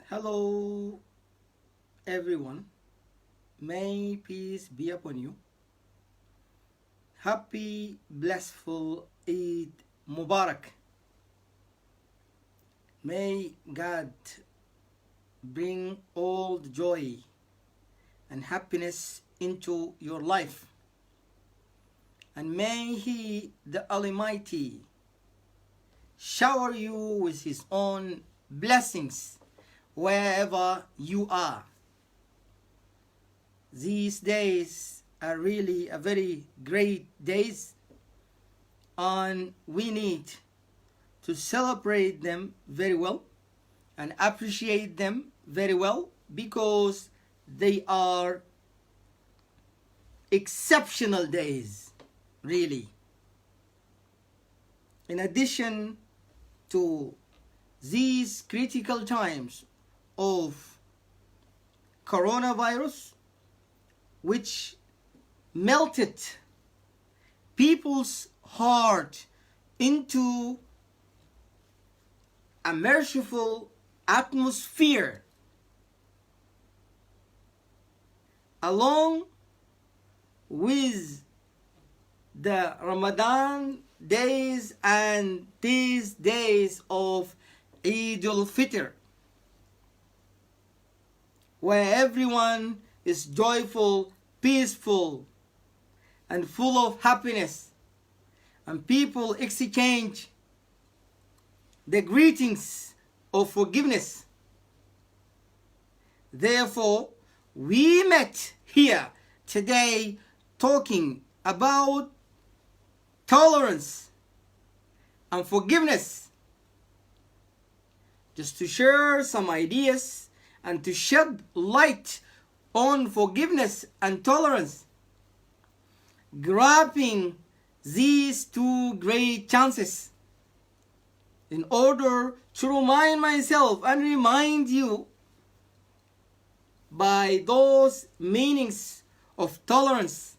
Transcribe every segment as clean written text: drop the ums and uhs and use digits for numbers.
Hello, everyone. May peace be upon you. Happy, blissful Eid Mubarak. May God bring all the joy and happiness into your life. And may He, the Almighty, shower you with His own blessings wherever you are. These days are really a very great days, and we need to celebrate them very well and appreciate them very well because they are exceptional days, really. In addition to these critical times of coronavirus, which melted people's heart into a merciful atmosphere, along with the Ramadan days and these days of Eid al-Fitr, where everyone is joyful, peaceful, and full of happiness, and people exchange the greetings of forgiveness. Therefore, we met here today talking about tolerance and forgiveness, just to share some ideas and to shed light on forgiveness and tolerance, grabbing these two great chances in order to remind myself and remind you by those meanings of tolerance.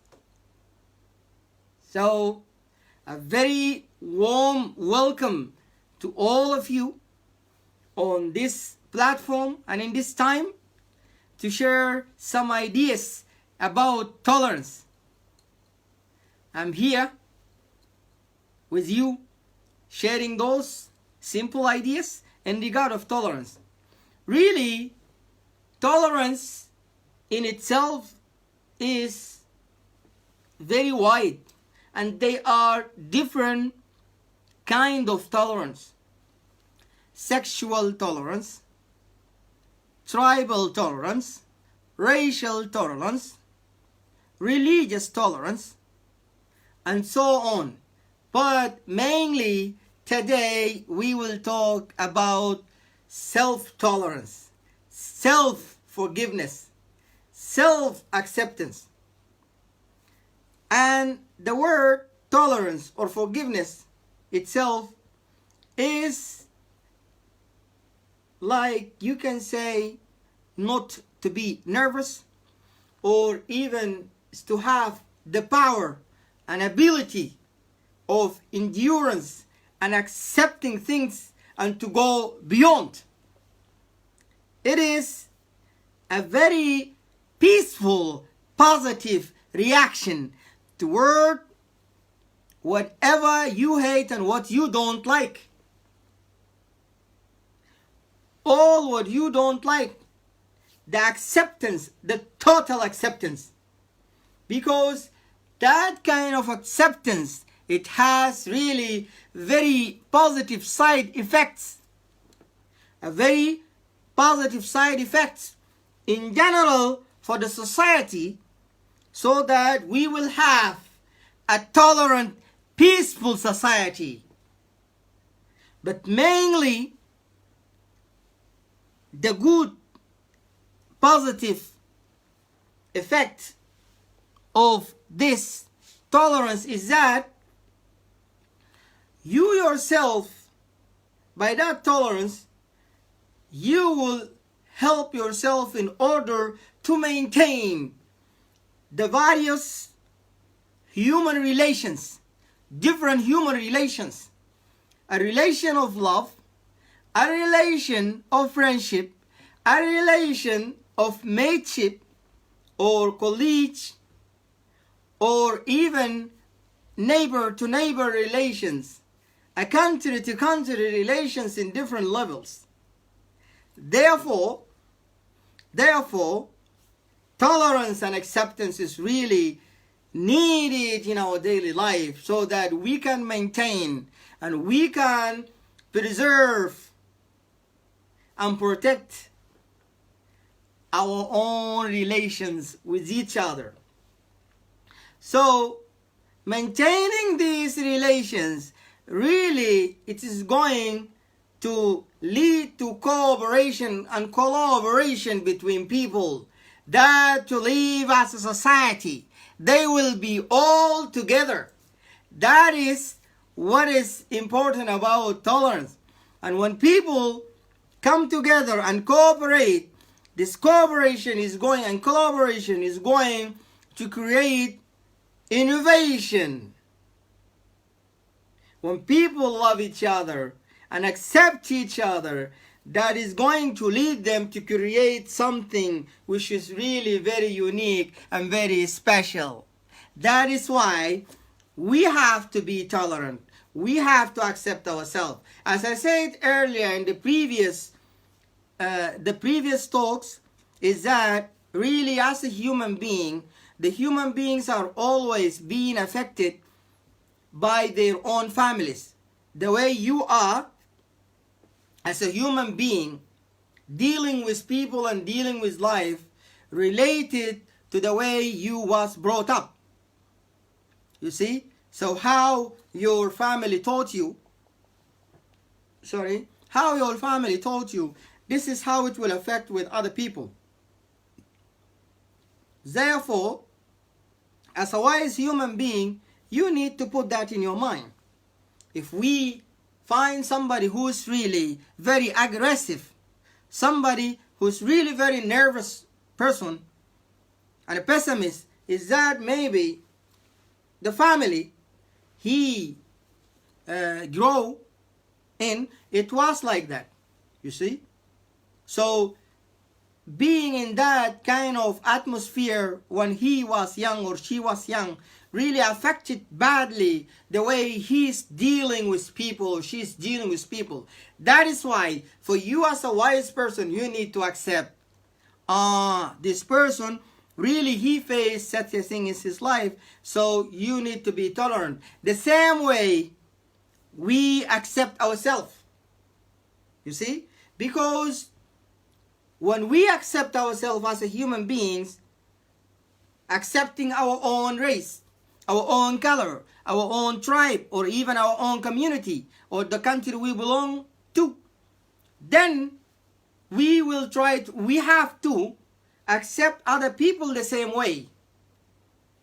So, a very warm welcome to all of you on this platform and in this time to share some ideas about tolerance. I'm here with you sharing those simple ideas in regard of tolerance. Really, tolerance in itself is very wide, and they are different kind of tolerance. Sexual tolerance, tribal tolerance, racial tolerance, religious tolerance, and so on. But mainly today we will talk about self-tolerance, self-forgiveness, self-acceptance. And the word tolerance or forgiveness itself is, like you can say, not to be nervous, or even to have the power and ability of endurance and accepting things and to go beyond. It is a very peaceful, positive reaction toward whatever you hate and what you don't like. All what you don't like, the acceptance, the total acceptance. Because that kind of acceptance, it has really very positive side effects. A very positive side effects in general for the society, so that we will have a tolerant, peaceful society. But mainly, the good, positive effect of this tolerance is that you yourself, by that tolerance, you will help yourself in order to maintain the various human relations, different human relations, a relation of love, a relation of friendship, a relation of mateship or colleague or even neighbor to neighbor relations, a country to country relations in different levels. Therefore, tolerance and acceptance is really needed in our daily life so that we can maintain and we can preserve and protect our own relations with each other. So maintaining these relations, really it is going to lead to cooperation and collaboration between people that to live as a society. They will be all together. That is what is important about tolerance. And when people come together and cooperate, this cooperation is going and collaboration is going to create innovation. When people love each other and accept each other, that is going to lead them to create something which is really very unique and very special. That is why we have to be tolerant. We have to accept ourselves. As I said earlier in the previous talks, is that really as a human being, the human beings are always being affected by their own families. The way you are as a human being, dealing with people and dealing with life, related to the way you was brought up. You see? So how your family taught you, this is how it will affect with other people. Therefore, as a wise human being, you need to put that in your mind. If we find somebody who is really very aggressive, somebody who's really very nervous person, and a pessimist, is that maybe the family he grew in, it was like that, you see? So being in that kind of atmosphere when he was young or she was young really affected badly the way he's dealing with people or she's dealing with people. That is why for you as a wise person, you need to accept this person really he faced such a thing in his life, so you need to be tolerant. The same way we accept ourselves, you see? Because when we accept ourselves as a human beings, accepting our own race, our own color, our own tribe, or even our own community, or the country we belong to, then we have to accept other people the same way.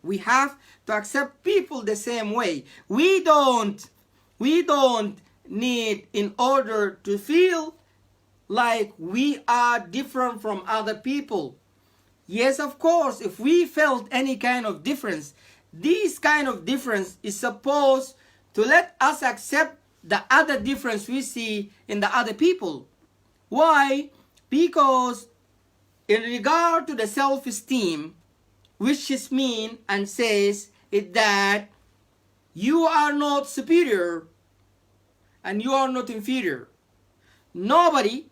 We have to accept people the same way. We don't need, in order to feel like we are different from other people. Yes, of course, if we felt any kind of difference, this kind of difference is supposed to let us accept the other difference we see in the other people. Why? Because in regard to the self-esteem, which is mean and says it that you are not superior and you are not inferior. Nobody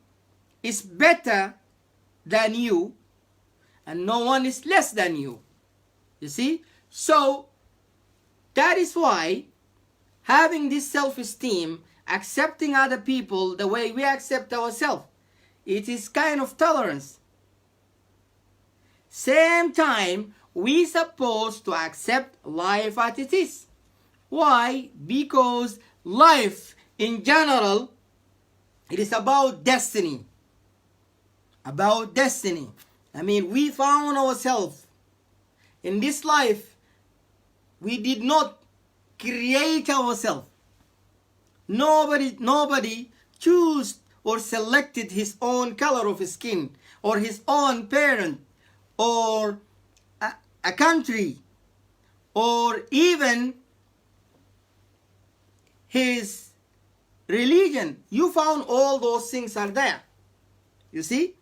is better than you and no one is less than you. You see? So that is why having this self-esteem, accepting other people the way we accept ourselves, it is kind of tolerance. Same time, we supposed to accept life as it is. Why? Because life in general, it is about destiny. About destiny. I mean, we found ourselves in this life. We did not create ourselves. Nobody chose or selected his own color of skin or his own parent or a country or even his religion. You found all those things are there. You see?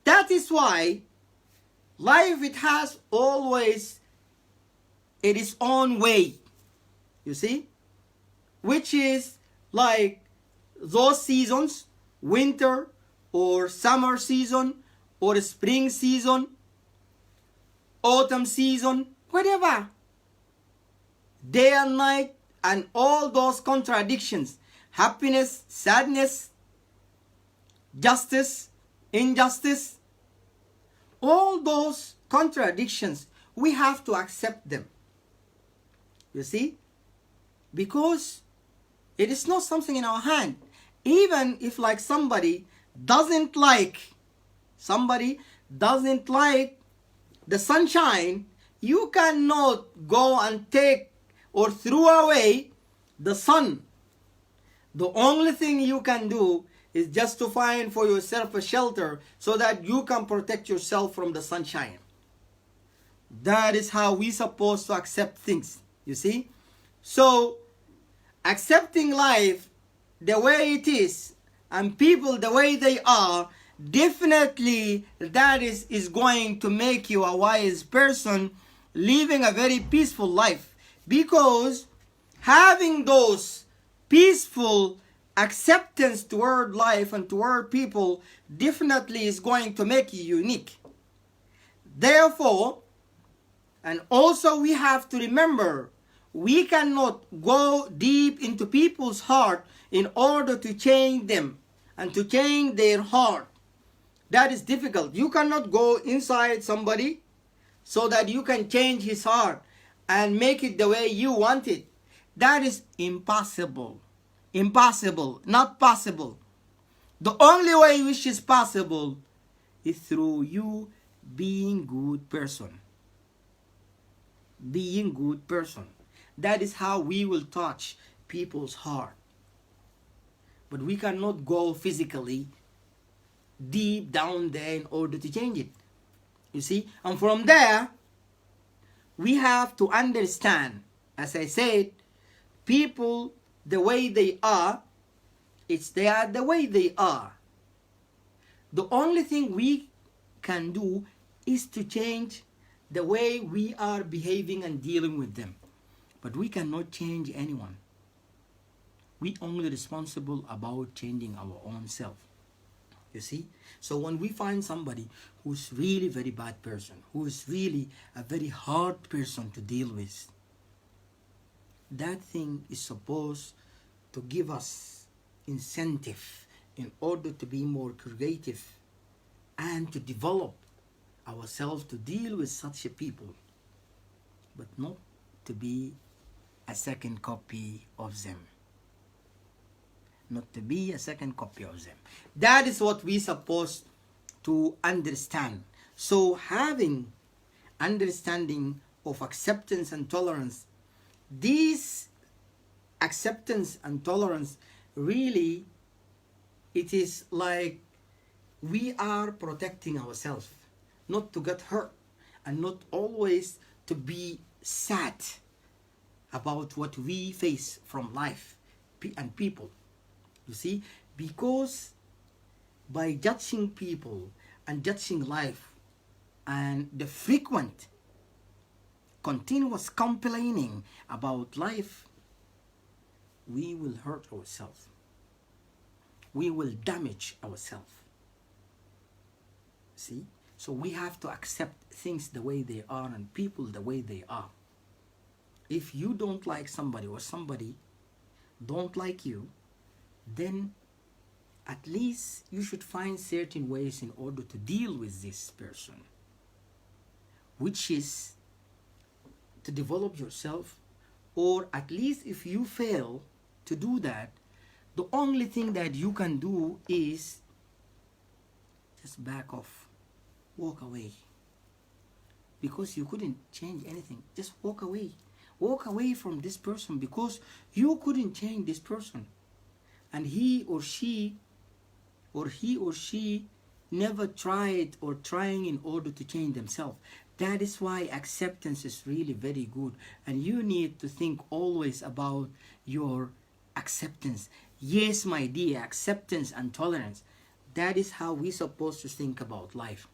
That is why life, it has always its own way, you see, which is like those seasons, winter or summer season or spring season, autumn season, whatever, day and night, and all those contradictions, happiness, sadness, justice, injustice, all those contradictions, we have to accept them, you see, because it is not something in our hand. Even if like somebody doesn't like the sunshine, you cannot go and take or throw away the sun. The only thing you can do is just to find for yourself a shelter so that you can protect yourself from the sunshine. That is how we supposed to accept things, you see. So accepting life the way it is and people the way they are, definitely that is going to make you a wise person, living a very peaceful life. Because having those peaceful acceptance toward life and toward people definitely is going to make you unique. Therefore, and also we have to remember, we cannot go deep into people's heart in order to change them and to change their heart. That is difficult. You cannot go inside somebody so that you can change his heart and make it the way you want it. That is impossible. Impossible. Not possible. The only way which is possible is through you being good person. Being good person. That is how we will touch people's heart. But we cannot go physically deep down there in order to change it. You see? And from there, we have to understand, as I said, people the way they are, they are the way they are. The only thing we can do is to change the way we are behaving and dealing with them. But we cannot change anyone. We only responsible about changing our own self. You see? So when we find somebody who's really very bad person, who is really a very hard person to deal with, that thing is supposed to give us incentive in order to be more creative and to develop ourselves to deal with such a people, but not to be a second copy of them. Not to be a second copy of them. That is what we supposed to understand. So having understanding of acceptance and tolerance, these acceptance and tolerance, really, it is like we are protecting ourselves not to get hurt and not always to be sad about what we face from life and people. You see, because by judging people and judging life and the frequent continuous complaining about life, we will hurt ourselves. We will damage ourselves. See? So we have to accept things the way they are and people the way they are. If you don't like somebody or somebody don't like you, then at least you should find certain ways in order to deal with this person, which is to develop yourself, or at least if you fail to do that, the only thing that you can do is just back off, walk away, because you couldn't change anything. Just walk away from this person, because you couldn't change this person, and he or she never tried or trying in order to change themselves. That is why acceptance is really very good, and you need to think always about your acceptance. Yes, my dear, acceptance and tolerance, That is how we're supposed to think about life.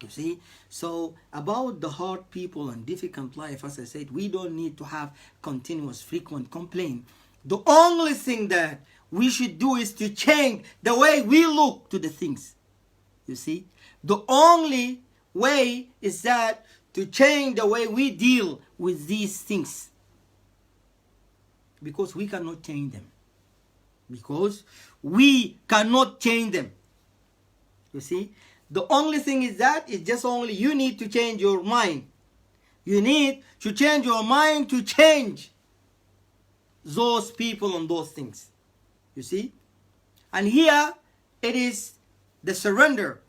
You see? So about the hard people and difficult life, as I said, we don't need to have continuous, frequent complaint. The only thing that we should do is to change the way we look to the things. You see? The only way is that to change the way we deal with these things. Because we cannot change them. Because we cannot change them. You see? The only thing is that it's just only you need to change your mind. You need to change your mind to change those people and those things. You see? And here it is the surrender.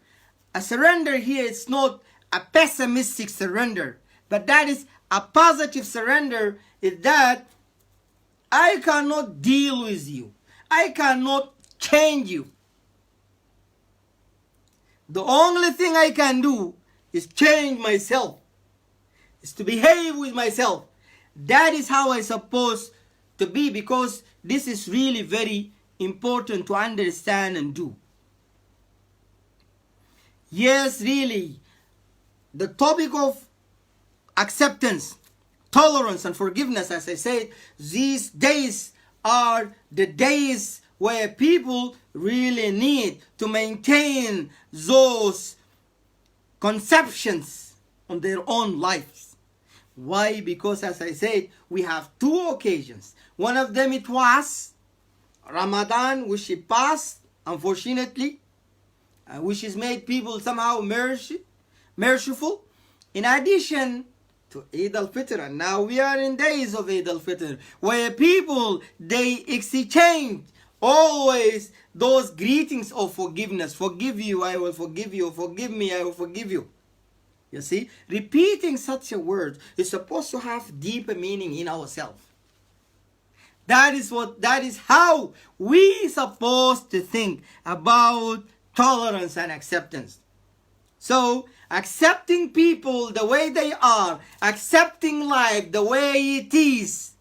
A surrender here is not a pessimistic surrender, but that is a positive surrender. Is that I cannot deal with you. I cannot change you. The only thing I can do is change myself. Is to behave with myself. That is how I'm supposed to be, because this is really very important to understand and do. Yes, really, the topic of acceptance, tolerance, and forgiveness, as I said, these days are the days where people really need to maintain those conceptions on their own lives. Why? Because, as I said, we have two occasions. One of them it was Ramadan, which it passed, unfortunately, which has made people somehow merciful. In addition to Eid al-Fitr, and now we are in days of Eid al-Fitr, where people, they exchange always those greetings of forgiveness. Forgive you, I will forgive you. Forgive me, I will forgive you. You see, repeating such a word is supposed to have deeper meaning in ourselves. That is how we supposed to think about tolerance and acceptance. So, accepting people the way they are, accepting life the way it is,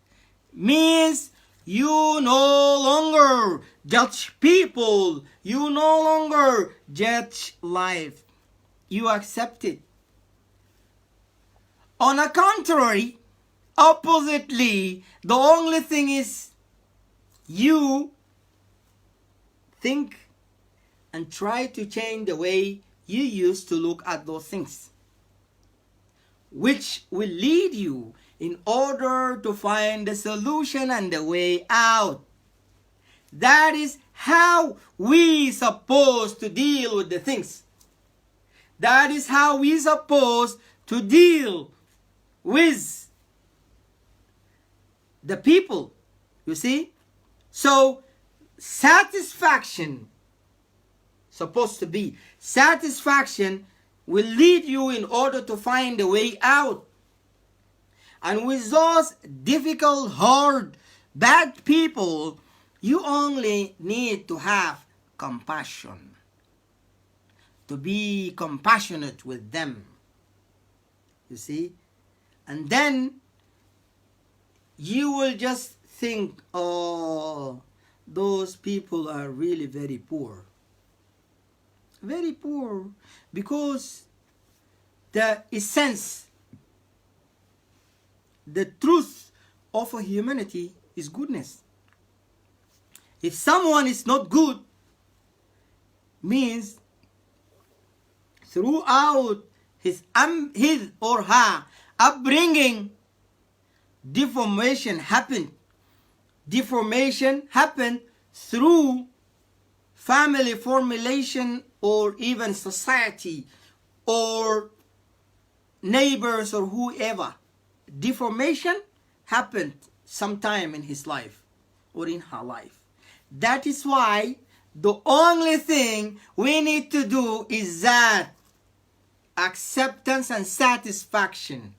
means you no longer judge people. You no longer judge life. You accept it. On the contrary, oppositely, the only thing is you think and try to change the way you used to look at those things, which will lead you in order to find the solution and the way out. That is how we supposed to deal with the things. That is how we supposed to deal with the people. You see? So, satisfaction, supposed to be, satisfaction will lead you in order to find a way out. And with those difficult, hard, bad people, you only need to have compassion. To be compassionate with them. You see? And then you will just think, oh, those people are really very poor. Very poor. Because the essence, the truth of a humanity is goodness. If someone is not good, means throughout his or her upbringing, deformation happened. Deformation happened through family formulation or even society or neighbors or whoever. Deformation happened sometime in his life or in her life. That is why the only thing we need to do is that acceptance and satisfaction.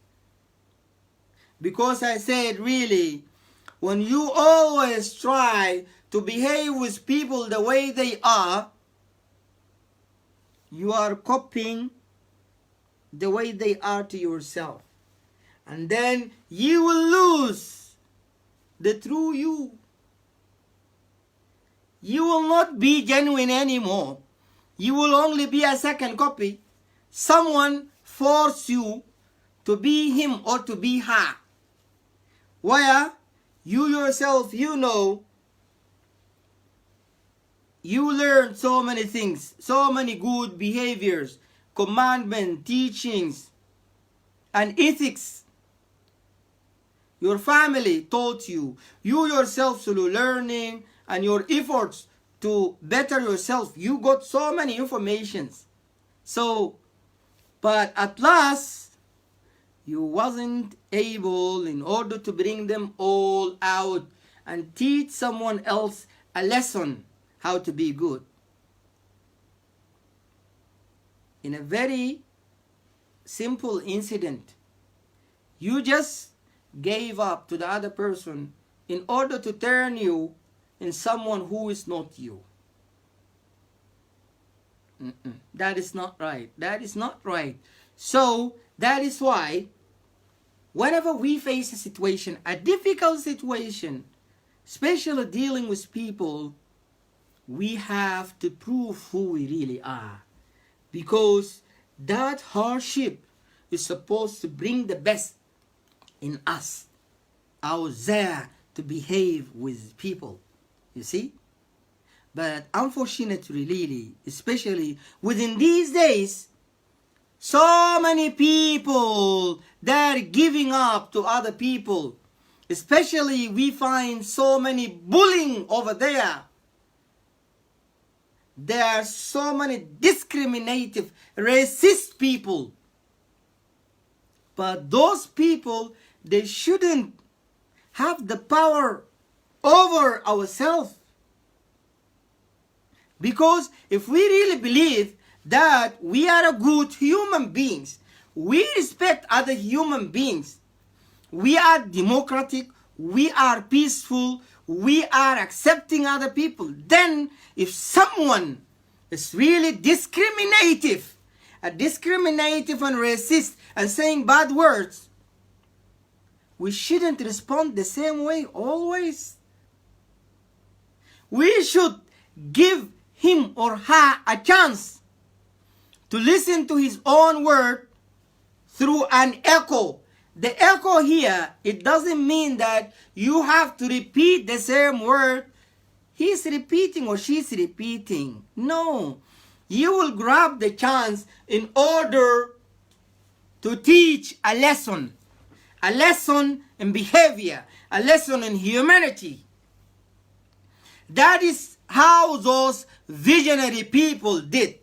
Because I said, really, when you always try to behave with people the way they are, you are copying the way they are to yourself. And then you will lose the true you. You will not be genuine anymore. you will only be a second copy. Someone force you to be him or to be her, where you yourself, you know, you learn so many things, so many good behaviors, commandments, teachings, and ethics. Your family taught you. You yourself through learning and your efforts to better yourself, you got so many informations. So, but at last, you wasn't able in order to bring them all out and teach someone else a lesson how to be good. In a very simple incident, you just gave up to the other person in order to turn you in someone who is not you. That is not right. That is not right. So that is why whenever we face a situation, a difficult situation, especially dealing with people, we have to prove who we really are, because that hardship is supposed to bring the best in us, our desire to behave with people, you see. But unfortunately, really, especially within these days, so many people, they're giving up to other people. Especially we find so many bullying over there. There are so many discriminative, racist people. But those people, they shouldn't have the power over ourselves. Because if we really believe that we are a good human beings, we respect other human beings, we are democratic, we are peaceful, we are accepting other people, then if someone is really discriminative and racist and saying bad words, we shouldn't respond the same way always. We should give him or her a chance to listen to his own word through an echo. The echo here, it doesn't mean that you have to repeat the same word he's repeating or she's repeating. No. You will grab the chance in order to teach a lesson in behavior, a lesson in humanity. That is how those visionary people did.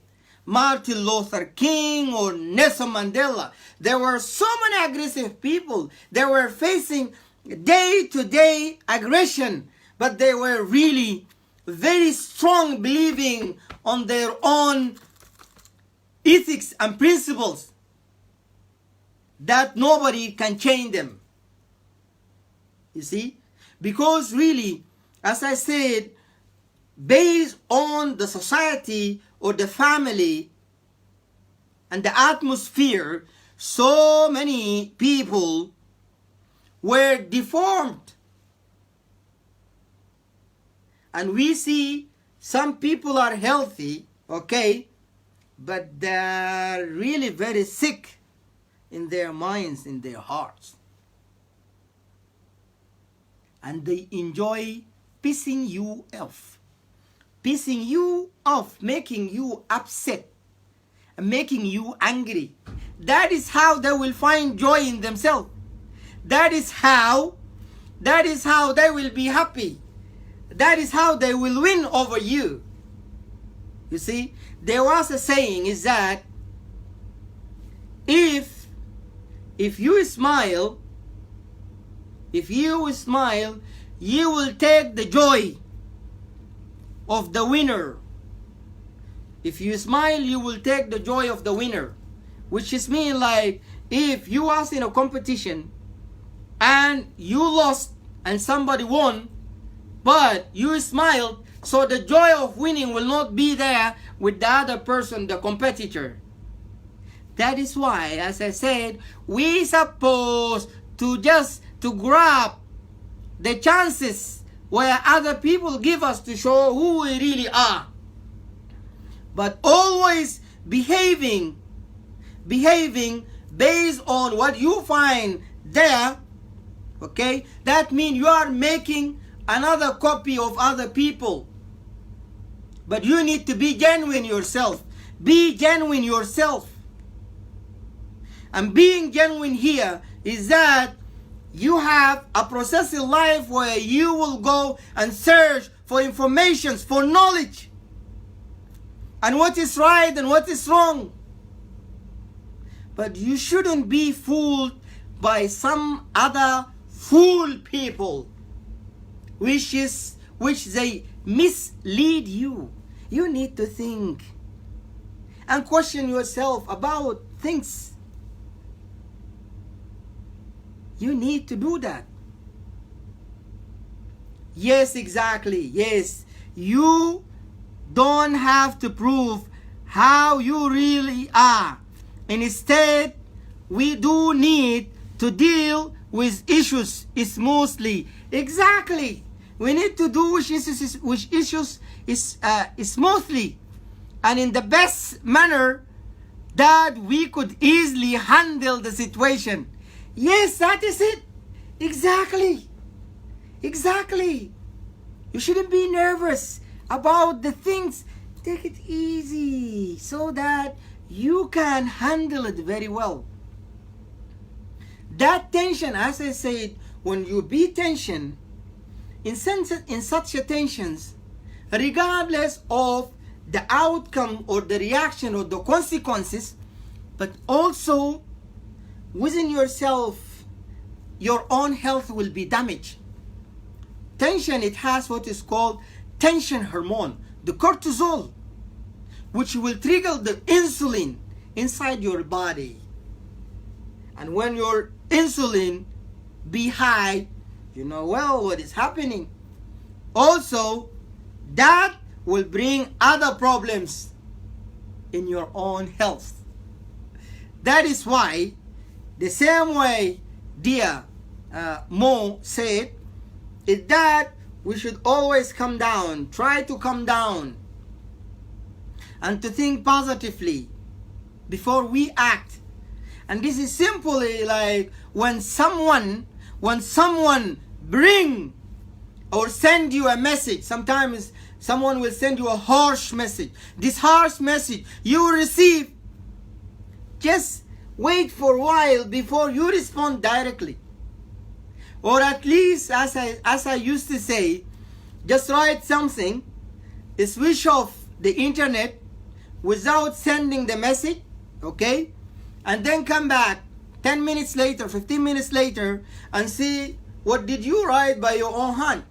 Martin Luther King or Nelson Mandela. There were so many aggressive people. They were facing day-to-day aggression, but they were really very strong, believing on their own ethics and principles that nobody can change them. You see? Because really, as I said, based on the society or the family and the atmosphere, so many people were deformed. And we see some people are healthy, okay, but they're really very sick in their minds, in their hearts. And they enjoy pissing you off, making you upset, and making you angry. That is how they will find joy in themselves. That is how they will be happy. That is how they will win over you. You see, there was a saying is that if you smile, you will take the joy of the winner. If you smile, you will take the joy of the winner. Which is mean like if you was in a competition and you lost and somebody won, but you smiled, so the joy of winning will not be there with the other person, the competitor. That is why, as I said, we supposed to just to grab the chances where other people give us to show who we really are. but always behaving based on what you find there, okay, that means you are making another copy of other people. But you need to be genuine yourself. Be genuine yourself. And being genuine here is that you have a process in life where you will go and search for information, for knowledge, and what is right and what is wrong. But you shouldn't be fooled by some other fool people, which they mislead you. You need to think and question yourself about things. You need to do that. Yes, exactly. Yes, you don't have to prove how you really are. Instead, we do need to deal with issues smoothly. Exactly. We need to do which issues is smoothly and in the best manner that we could easily handle the situation. Yes, that is it. Exactly. Exactly. You shouldn't be nervous about the things. Take it easy so that you can handle it very well. That tension, as I said, when you be tension, in such a tensions, regardless of the outcome or the reaction or the consequences, but also within yourself, your own health will be damaged. Tension, it has what is called tension hormone, the cortisol, which will trigger the insulin inside your body. And when your insulin be high, you know well what is happening. Also, that will bring other problems in your own health. That is why, the same way dear Mo said, is that we should always come down, try to come down, and to think positively before we act. And this is simply like when someone bring or send you a message. Sometimes someone will send you a harsh message. This harsh message you will receive, just wait for a while before you respond directly. Or at least, as I used to say, just write something, switch off the internet without sending the message, okay? And then come back 10 minutes later, 15 minutes later, and see what did you write by your own hand.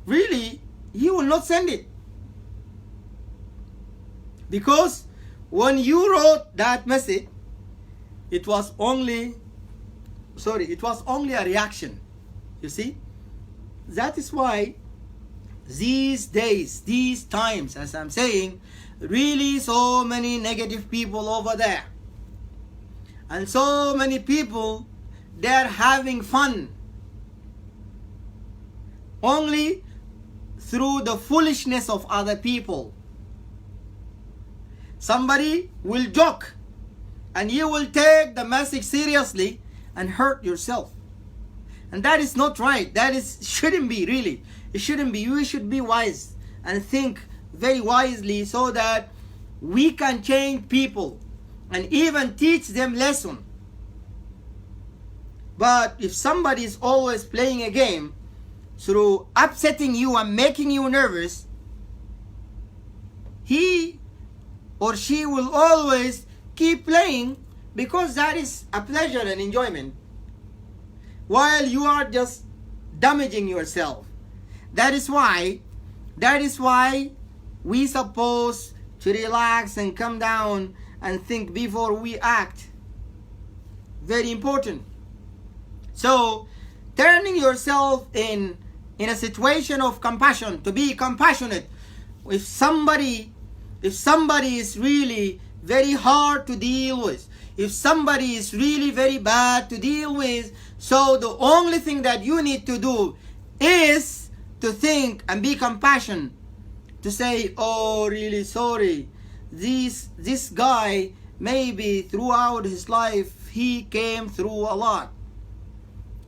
Really, you will not send it. Because when you wrote that message, it was only a reaction. You see? That is why these days, these times, as I'm saying, really so many negative people over there. And so many people, they're having fun only through the foolishness of other people. Somebody will joke and you will take the message seriously and hurt yourself. And that is not right. That shouldn't be, really. It shouldn't be. You should be wise and think very wisely so that we can change people and even teach them lesson. But if somebody is always playing a game through upsetting you and making you nervous, he or she will always keep playing because that is a pleasure and enjoyment, while you are just damaging yourself. That is why we supposed to relax and come down and think before we act. Very important. So, turning yourself in a situation of compassion, to be compassionate. If somebody is really very hard to deal with, if somebody is really very bad to deal with, so the only thing that you need to do is to think and be compassionate, to say, oh, really sorry, this guy, maybe throughout his life he came through a lot.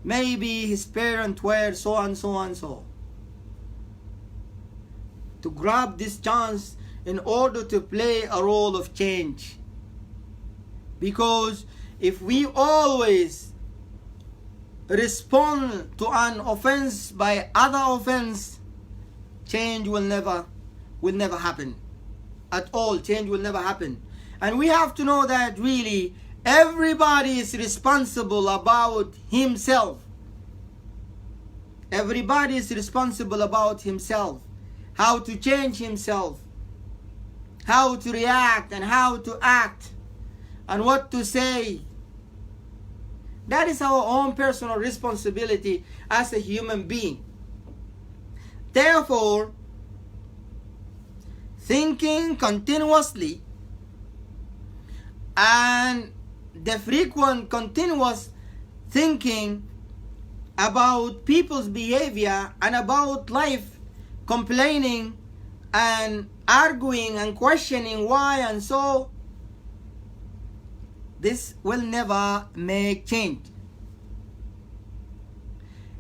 Maybe his parents were so and so and so. To grab this chance in order to play a role of change. Because if we always respond to an offense by other offense, change will never happen at all. Change will never happen. And we have to know that really everybody is responsible about himself. Everybody is responsible about himself. How to change himself, how to react and how to act, and what to say. That is our own personal responsibility as a human being. Therefore, thinking continuously and the frequent continuous thinking about people's behavior and about life, complaining and arguing and questioning why and so, this will never make change.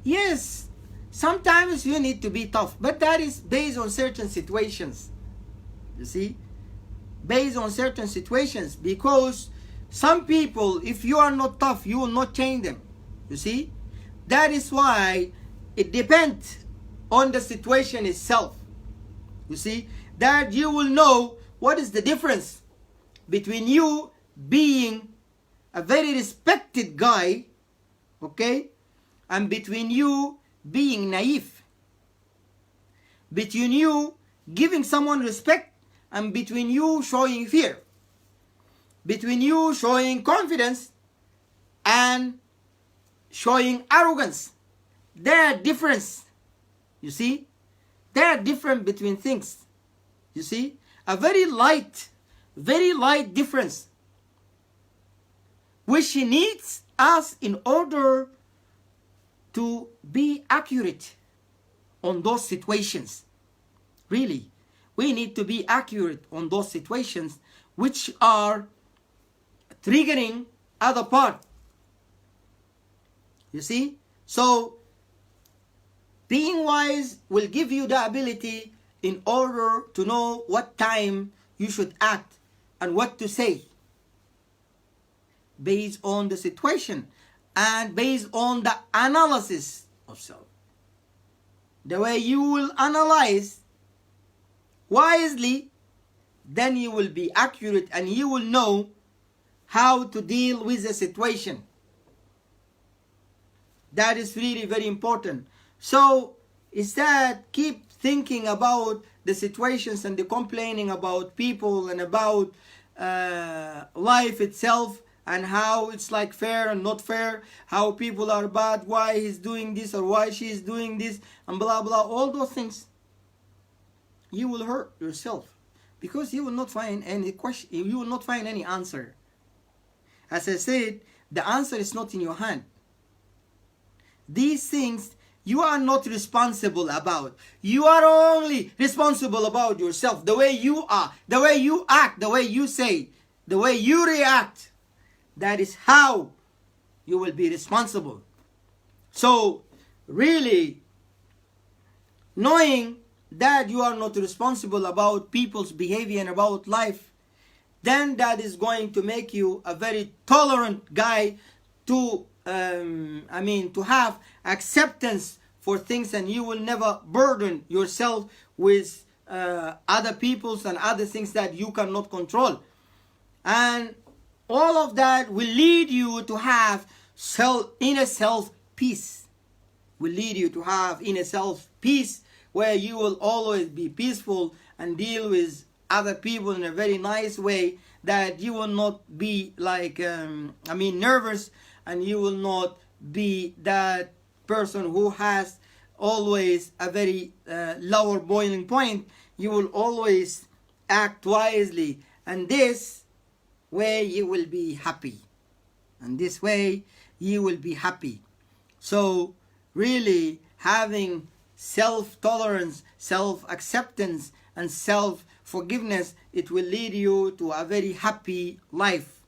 Yes, sometimes you need to be tough, but that is based on certain situations. You see, based on certain situations, because some people, if you are not tough, you will not change them. You see, that is why it depends on the situation itself. You see, that you will know what is the difference between you being a very respected guy, okay, and between you being naive, between you giving someone respect and between you showing fear, between you showing confidence and showing arrogance. There are difference. You see, there are different between things. You see, a very light difference, which needs us in order to be accurate on those situations. Really, we need to be accurate on those situations which are triggering other part. You see, so being wise will give you the ability in order to know what time you should act and what to say based on the situation and based on the analysis of self. The way you will analyze wisely, then you will be accurate and you will know how to deal with the situation. That is really very important. So, instead, keep thinking about the situations and the complaining about people and about life itself and how it's like fair and not fair, how people are bad, why he's doing this or why she's doing this, and blah blah, all those things. You will hurt yourself because you will not find any question, you will not find any answer. As I said, the answer is not in your hand. These things you are not responsible about. You are only responsible about yourself. The way you are, the way you act, the way you say, the way you react. That is how you will be responsible. So, really, knowing that you are not responsible about people's behavior and about life, then that is going to make you a very tolerant guy to to have acceptance for things, and you will never burden yourself with other people's and other things that you cannot control. And all of that will lead you to have inner self peace. Will lead you to have inner self peace, where you will always be peaceful and deal with other people in a very nice way, that you will not be like nervous, and you will not be that person who has always a very lower boiling point. You will always act wisely, and this way you will be happy. And this way you will be happy. So really having self-tolerance, self-acceptance, and forgiveness, it will lead you to a very happy life.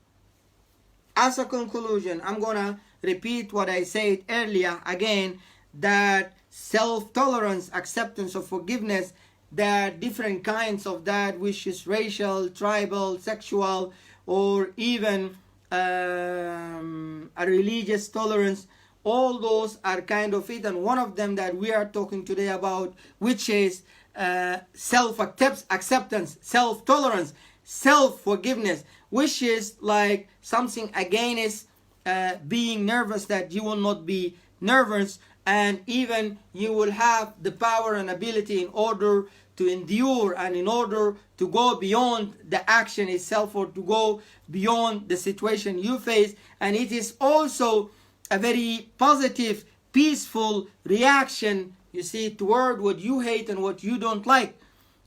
As a conclusion, I'm gonna repeat what I said earlier again, that self-tolerance, acceptance of forgiveness, there are different kinds of that, which is racial, tribal, sexual, or even a religious tolerance. All those are kind of it, and one of them that we are talking today about, which is self-acceptance, self-tolerance, self-forgiveness, which is like something against being nervous, that you will not be nervous, and even you will have the power and ability in order to endure and in order to go beyond the action itself, or to go beyond the situation you face. And it is also a very positive, peaceful reaction, you see, toward what you hate and what you don't like.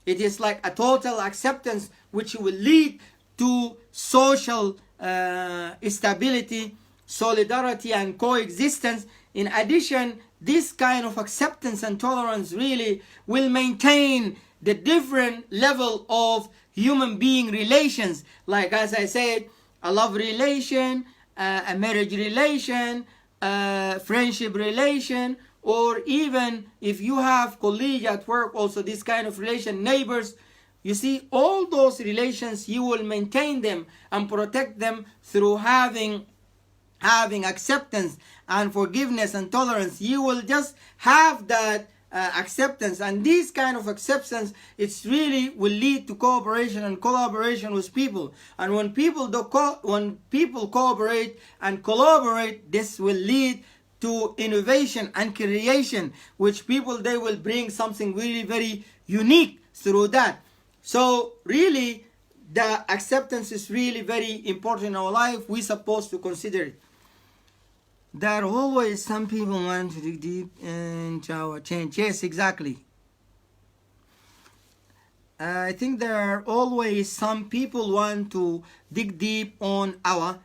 It is like a total acceptance, which will lead to social stability, solidarity, and coexistence. In addition, this kind of acceptance and tolerance really will maintain the different level of human being relations. Like, as I said, a love relation, a marriage relation, friendship relation, or even if you have colleagues at work, also this kind of relation, neighbors. You see, all those relations, you will maintain them and protect them through having acceptance and forgiveness and tolerance. You will just have that acceptance, and this kind of acceptance, it's really will lead to cooperation and collaboration with people. And when people cooperate and collaborate, this will lead to innovation and creation, which people, they will bring something really very unique through that. So really, the acceptance is really very important in our life. We're supposed to consider it. There are always some people want to dig deep into our change. Yes, exactly. I think there are always some people want to dig deep on our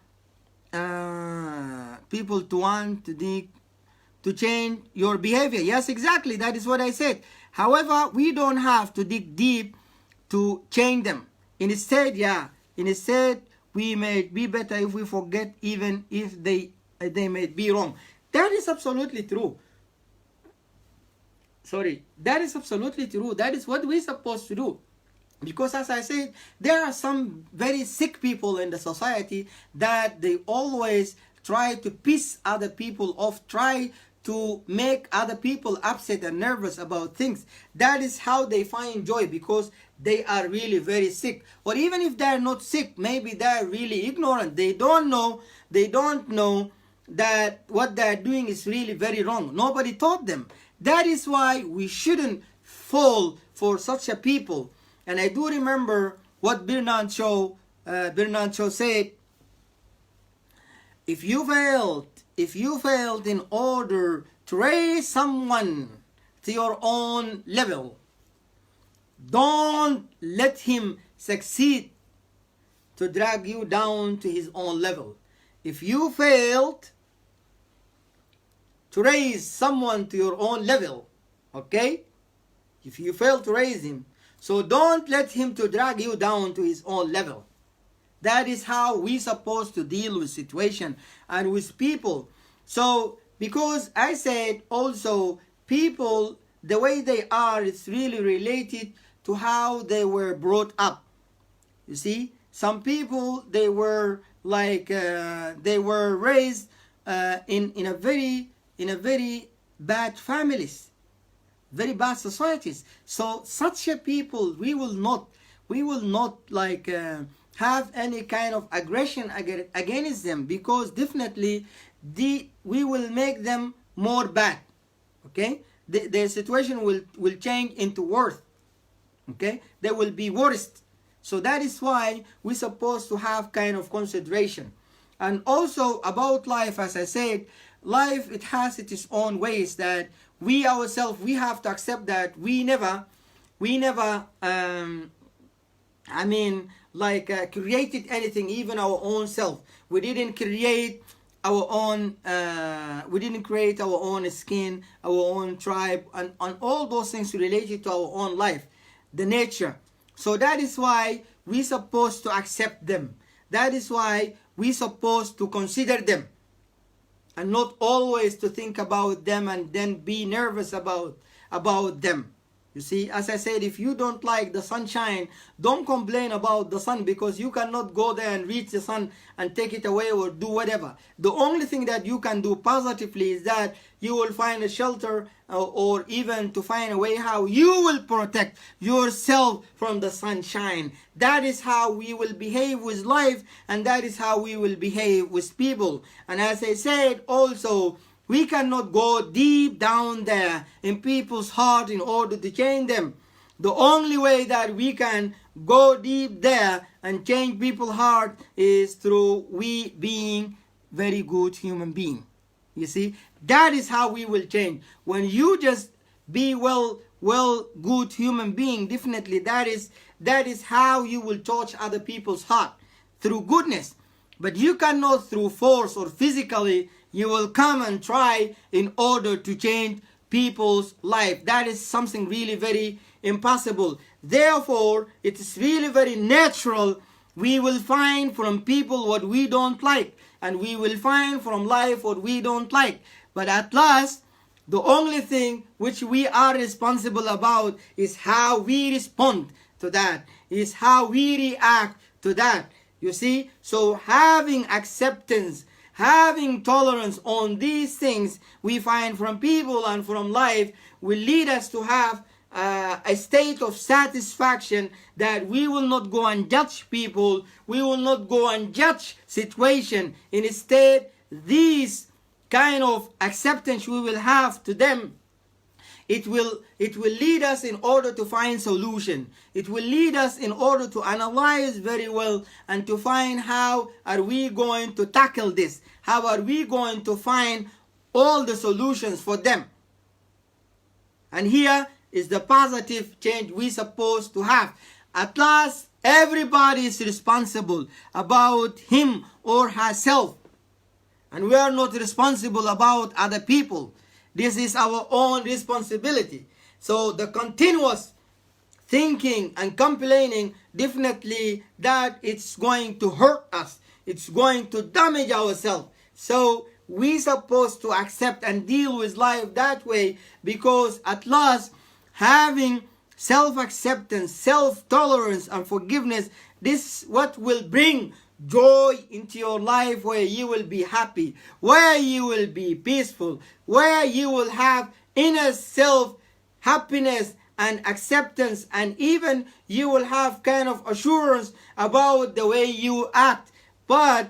people to want to dig to change your behavior. Yes, exactly. That is what I said. However, we don't have to dig deep to change them. Instead, we may be better if we forget, even if they may be wrong. That is absolutely true. That is absolutely true. That is what we're supposed to do. Because, as I said, there are some very sick people in the society that they always try to piss other people off, try to make other people upset and nervous about things. That is how they find joy, because they are really very sick. Or even if they are not sick, maybe they are really ignorant. They don't know that what they are doing is really very wrong. Nobody taught them. That is why we shouldn't fall for such a people. And I do remember what Bernard Shaw said: if you failed in order to raise someone to your own level, don't let him succeed to drag you down to his own level. If you failed to raise someone to your own level, okay? If you fail to raise him, so don't let him to drag you down to his own level. That is how we're supposed to deal with situation and with people. So, because I said also, people, the way they are, it's really related to how they were brought up. You see, some people, they were like they were raised in a very bad families, very bad societies. So such a people, we will not like have any kind of aggression against them, because definitely we will make them more bad. Okay, the situation will change into worse. Okay, they will be worst. So that is why we're supposed to have kind of consideration. And also about life, as I said, life, it has its own ways that we ourselves, we have to accept that we never created anything, even our own self. We didn't create our own skin, our own tribe, and all those things related to our own life, the nature. So that is why we're supposed to accept them. That is why we're supposed to consider them, and not always to think about them and then be nervous about them. You see, as I said, if you don't like the sunshine, don't complain about the sun, because you cannot go there and reach the sun and take it away or do whatever. The only thing that you can do positively is that you will find a shelter, or even to find a way how you will protect yourself from the sunshine. That is how we will behave with life, and that is how we will behave with people. And as I said also, we cannot go deep down there in people's heart in order to change them. The only way that we can go deep there and change people's heart is through we being very good human being. You see, that is how we will change. When you just be good human being, definitely that is how you will touch other people's heart, through goodness. But you cannot through force or physically you will come and try in order to change people's life. That is something really very impossible. Therefore, it is really very natural. We will find from people what we don't like, and we will find from life what we don't like. But at last, the only thing which we are responsible about is how we respond to that, is how we react to that. You see, so having acceptance, having tolerance on these things we find from people and from life will lead us to have a state of satisfaction, that we will not go and judge people, we will not go and judge situation. Instead, these kind of acceptance we will have to them, it will lead us in order to find solution. It will lead us in order to analyze very well and to find how are we going to tackle this, how are we going to find all the solutions for them. And here is the positive change we're supposed to have. At last, everybody is responsible about him or herself, and we are not responsible about other people. This is our own responsibility. So the continuous thinking and complaining, definitely that it's going to hurt us. It's going to damage ourselves. So we're supposed to accept and deal with life that way, because at last, having self-acceptance, self-tolerance and forgiveness, this is what will bring joy into your life, where you will be happy, where you will be peaceful, where you will have inner self happiness and acceptance, and even you will have kind of assurance about the way you act. But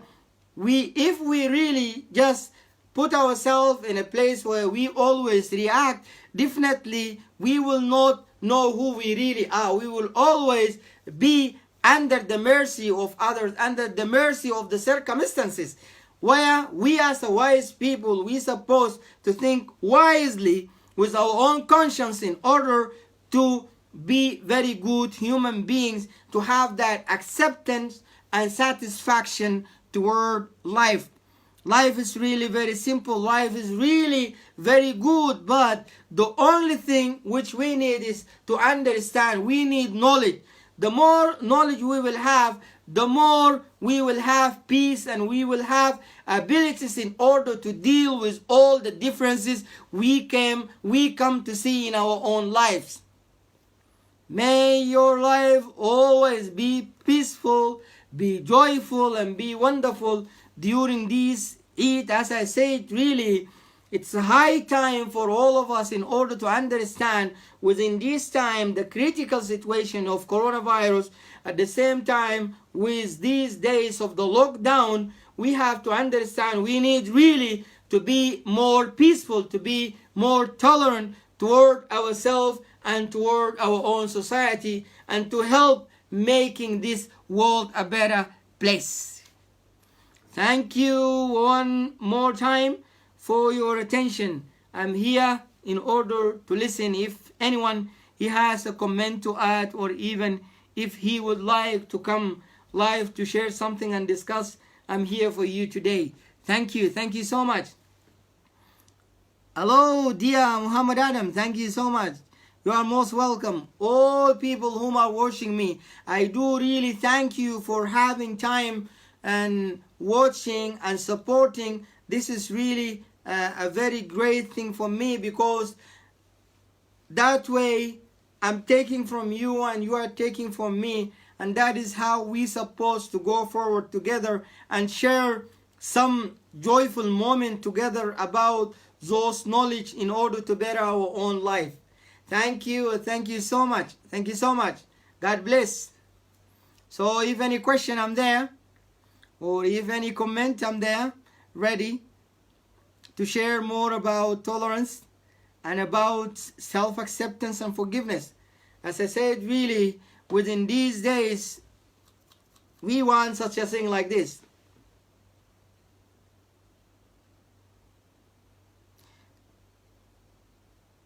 if we really just put ourselves in a place where we always react, definitely we will not know who we really are. We will always be under the mercy of others, under the mercy of the circumstances, where we as a wise people, we supposed to think wisely with our own conscience in order to be very good human beings, to have that acceptance and satisfaction toward life. Life is really very simple. Life is really very good, but the only thing which we need is to understand. We need knowledge. The more knowledge we will have, the more we will have peace, and we will have abilities in order to deal with all the differences we come to see in our own lives. May your life always be peaceful, be joyful, and be wonderful during these Eid. As I said, really, it's a high time for all of us in order to understand within this time the critical situation of coronavirus. At the same time, with these days of the lockdown, we have to understand we need really to be more peaceful, to be more tolerant toward ourselves and toward our own society, and to help making this world a better place. Thank you one more time for your attention. I'm here in order to listen. If anyone he has a comment to add, or even if he would like to come live to share something and discuss, I'm here for you today. Thank you. Thank you so much. Hello, dear Muhammad Adam. Thank you so much. You are most welcome. All people whom are watching me, I do really thank you for having time and watching and supporting. This is really a very great thing for me, because that way I'm taking from you and you are taking from me, and that is how we supposed to go forward together and share some joyful moment together about those knowledge in order to better our own life. Thank you so much. Thank you so much. God bless. So if any question, I'm there, or if any comment, I'm there, ready to share more about tolerance and about self-acceptance and forgiveness. As I said, really, within these days, we want such a thing like this.